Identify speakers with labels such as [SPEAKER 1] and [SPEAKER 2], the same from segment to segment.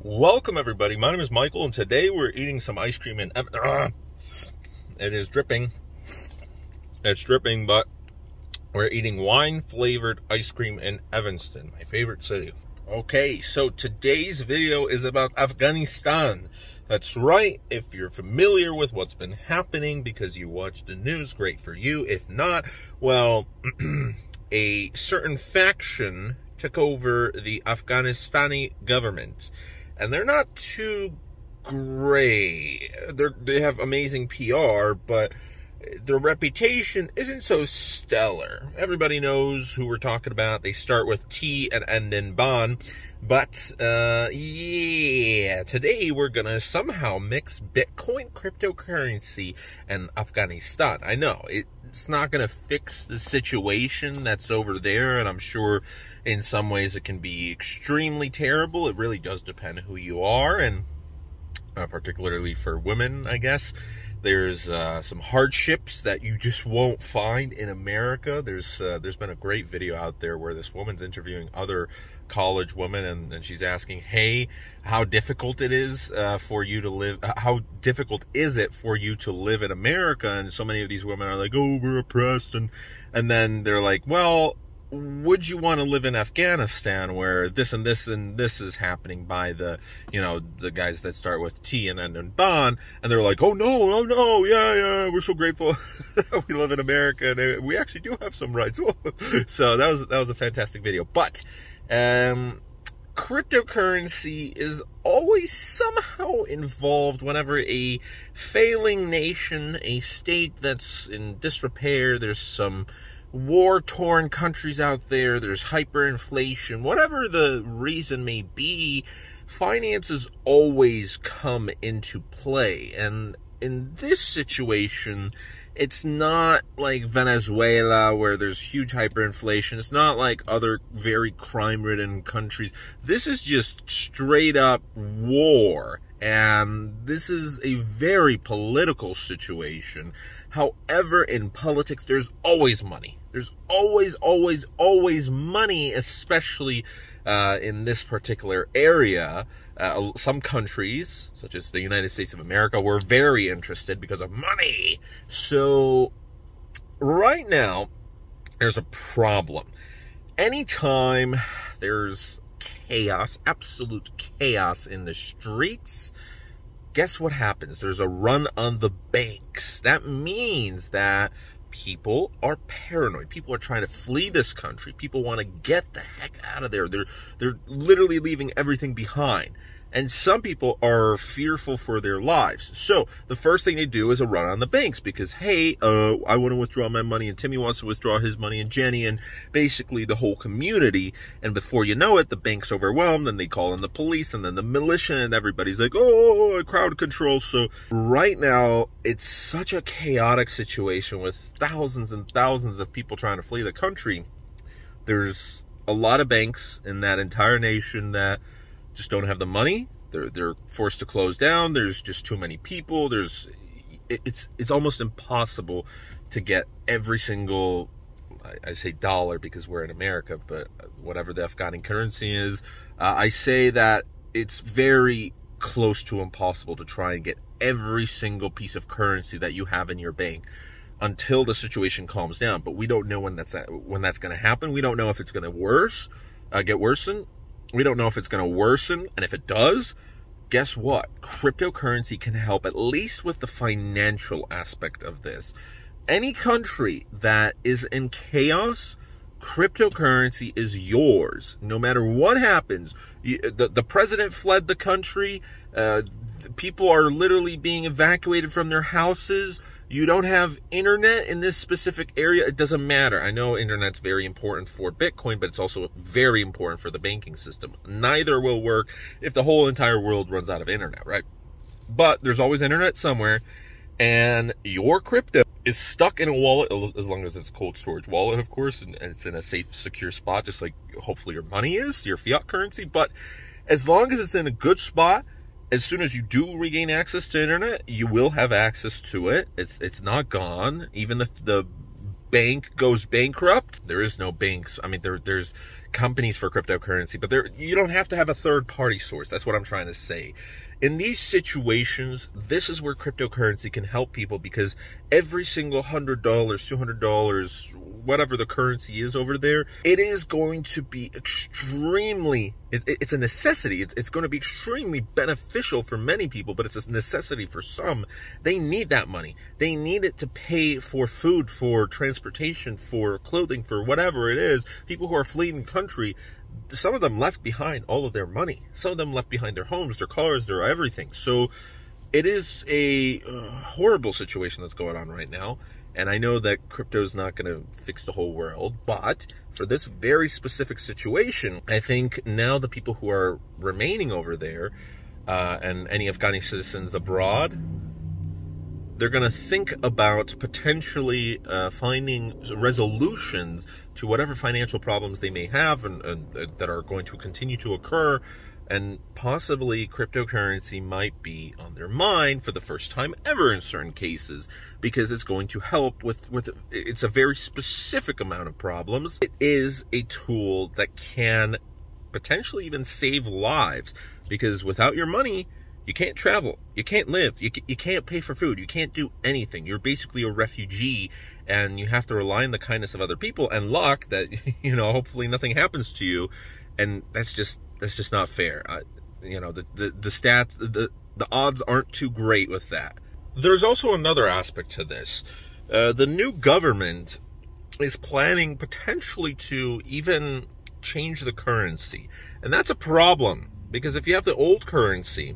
[SPEAKER 1] Welcome everybody, my name is Michael and today we're eating some ice cream in it is dripping. It's dripping, but we're eating wine-flavored ice cream in Evanston, my favorite city. Okay, so today's video is about Afghanistan. That's right, if you're familiar with what's been happening because you watch the news, great for you. If not, well, a certain faction took over the Afghanistani government. And they're not too great. They have amazing PR, but their reputation isn't so stellar. Everybody knows who we're talking about. They start with T and end in Ban. But, yeah, today we're gonna somehow mix Bitcoin, cryptocurrency, and Afghanistan. I know, it's not gonna fix the situation that's over there, and I'm sure in some ways it can be extremely terrible. It really does depend who you are, and particularly for women, I guess. There's some hardships that you just won't find in America. There's been a great video out there where this woman's interviewing other college women, and she's asking, hey, how difficult it is for you to live, how difficult is it for you to live in America? And so many of these women are like, oh, we're oppressed, and then they're like, well, would you want to live in Afghanistan where this and this and this is happening by the, you know, the guys that start with T and end in Ban? And they're like, oh no, yeah, we're so grateful we live in America and we actually do have some rights. So that was a fantastic video. But cryptocurrency is always somehow involved whenever a failing nation, a state that's in disrepair, there's some war-torn countries out there, there's hyperinflation, whatever the reason may be, finances always come into play. And in this situation, it's not like Venezuela where there's huge hyperinflation. It's not like other very crime-ridden countries. This is just straight up war. And this is a very political situation. However, in politics, there's always money. There's always money, especially in this particular area. Some countries, such as the United States of America, were very interested because of money. So, right now, there's a problem. Anytime there's chaos, absolute chaos in the streets, guess what happens? There's a run on the banks. That means that people are paranoid. People are trying to flee this country. People want to get the heck out of there. They're literally leaving everything behind. And some people are fearful for their lives. So the first thing they do is a run on the banks because, hey, I want to withdraw my money and Timmy wants to withdraw his money and Jenny and basically the whole community. And before you know it, the bank's overwhelmed and they call in the police and then the militia and everybody's like, oh, crowd control. So right now, it's such a chaotic situation with thousands and thousands of people trying to flee the country. There's a lot of banks in that entire nation that just don't have the money. They're forced to close down. There's just too many people. It's almost impossible to get every single, I say dollar because we're in America, but whatever the Afghani currency is, I say that it's very close to impossible to try and get every single piece of currency that you have in your bank until the situation calms down. But we don't know when that's going to happen. We don't know if it's going to get worsened. We don't know if it's going to worsen, and if it does, guess what? Cryptocurrency can help at least with the financial aspect of this. Any country that is in chaos, cryptocurrency is yours. No matter what happens, the president fled the country, people are literally being evacuated from their houses. You don't have internet in this specific area, it doesn't matter. I know internet's very important for Bitcoin, but it's also very important for the banking system. Neither will work if the whole entire world runs out of internet, right? But there's always internet somewhere, and your crypto is stuck in a wallet, as long as it's a cold storage wallet, of course, and it's in a safe, secure spot, just like hopefully your money is, your fiat currency. But as long as it's in a good spot, as soon as you do regain access to internet, you will have access to it. It's not gone. Even if the bank goes bankrupt, there is no banks. I mean, there's companies for cryptocurrency, but you don't have to have a third-party source. That's what I'm trying to say. In these situations, this is where cryptocurrency can help people, because every single $100, $200, whatever the currency is over there, it is going to be extremely, it's a necessity. It's going to be extremely beneficial for many people, but it's a necessity for some. They need that money. They need it to pay for food, for transportation, for clothing, for whatever it is. People who are fleeing the country, some of them left behind all of their money. Some of them left behind their homes, their cars, their everything. So it is a horrible situation that's going on right now. And I know that crypto is not going to fix the whole world, but for this very specific situation, I think now the people who are remaining over there, and any Afghani citizens abroad, they're going to think about potentially finding resolutions to whatever financial problems they may have and that are going to continue to occur. And possibly cryptocurrency might be on their mind for the first time ever in certain cases, because it's going to help with it's a very specific amount of problems. It is a tool that can potentially even save lives, because without your money, you can't travel, you can't live, you can't pay for food, you can't do anything. You're basically a refugee, and you have to rely on the kindness of other people and luck that, you know, hopefully nothing happens to you. And that's just not fair. You know, the stats, the odds aren't too great with that. There's also another aspect to this. The new government is planning potentially to even change the currency. And that's a problem, because if you have the old currency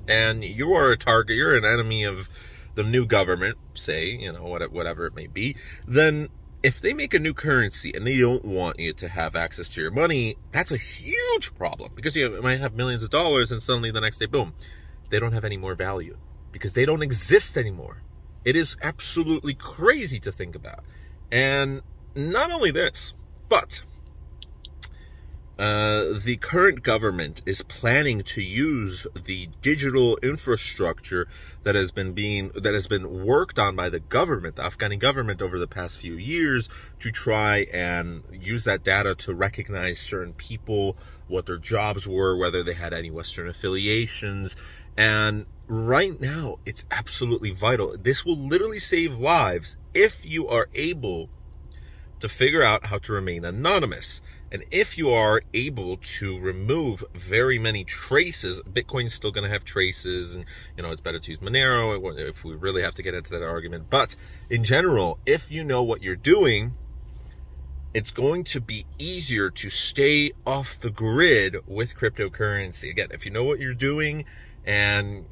[SPEAKER 1] and you are a target, you're an enemy of the new government, say, you know, whatever it may be, then if they make a new currency and they don't want you to have access to your money, that's a huge problem, because you might have millions of dollars and suddenly the next day, boom, they don't have any more value because they don't exist anymore. It is absolutely crazy to think about. And not only this, but the current government is planning to use the digital infrastructure that has been worked on by the government, the Afghani government, over the past few years, to try and use that data to recognize certain people, what their jobs were, whether they had any Western affiliations. And right now, it's absolutely vital. This will literally save lives if you are able to figure out how to remain anonymous. And if you are able to remove very many traces, Bitcoin's still going to have traces, and, you know, it's better to use Monero if we really have to get into that argument. But in general, if you know what you're doing, it's going to be easier to stay off the grid with cryptocurrency. Again, if you know what you're doing, and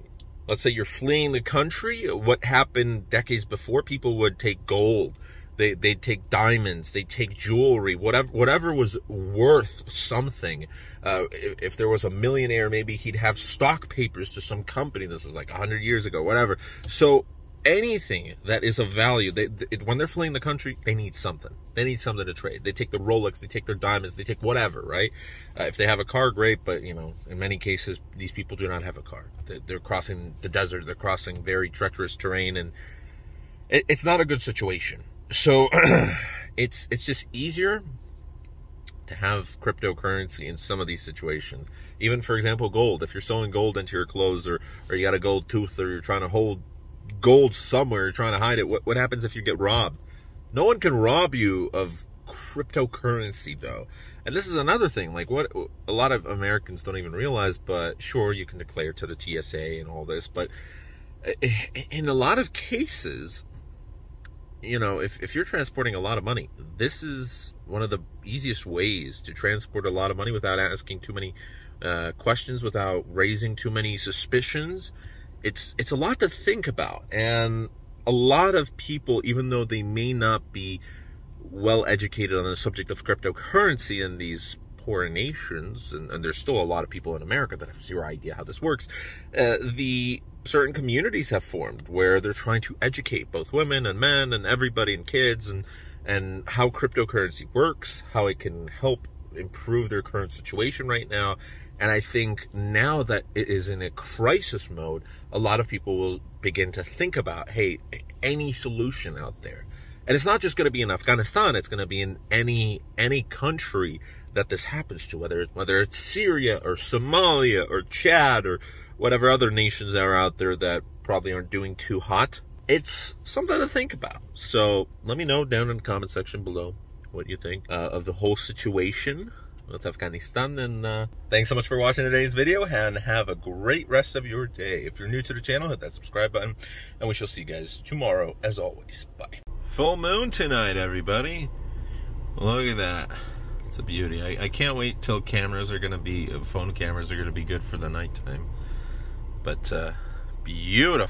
[SPEAKER 1] let's say you're fleeing the country, what happened decades before, people would take gold. They'd take diamonds, they'd take jewelry, whatever was worth something. If there was a millionaire, maybe he'd have stock papers to some company. This was like 100 years ago, whatever. So anything that is of value, when they're fleeing the country, they need something. They need something to trade. They take the Rolex, they take their diamonds, they take whatever, right? If they have a car, great, but, you know, in many cases, these people do not have a car. They're crossing the desert, they're crossing very treacherous terrain, and it's not a good situation. So it's just easier to have cryptocurrency in some of these situations. Even, for example, gold. If you're sewing gold into your clothes, or you got a gold tooth, or you're trying to hold gold somewhere, you're trying to hide it, what happens if you get robbed? No one can rob you of cryptocurrency, though. And this is another thing, like what a lot of Americans don't even realize, but sure, you can declare to the TSA and all this, but in a lot of cases, you know, if you're transporting a lot of money, this is one of the easiest ways to transport a lot of money without asking too many questions, without raising too many suspicions. It's a lot to think about. And a lot of people, even though they may not be well educated on the subject of cryptocurrency in these poor nations, and there's still a lot of people in America that have zero idea how this works, the certain communities have formed where they're trying to educate both women and men and everybody and kids and how cryptocurrency works, how it can help improve their current situation right now. And I think now that it is in a crisis mode, a lot of people will begin to think about, hey, any solution out there. And it's not just going to be in Afghanistan, it's going to be in any country that this happens to, whether it's Syria or Somalia or Chad or whatever other nations that are out there that probably aren't doing too hot. It's something to think about. So let me know down in the comment section below what you think of the whole situation with Afghanistan. And thanks so much for watching today's video, and have a great rest of your day. If you're new to the channel, hit that subscribe button, and we shall see you guys tomorrow as always. Bye. Full moon tonight, everybody. Look at that. It's a beauty. I can't wait till cameras are going to be, phone cameras are going to be good for the nighttime. But beautiful.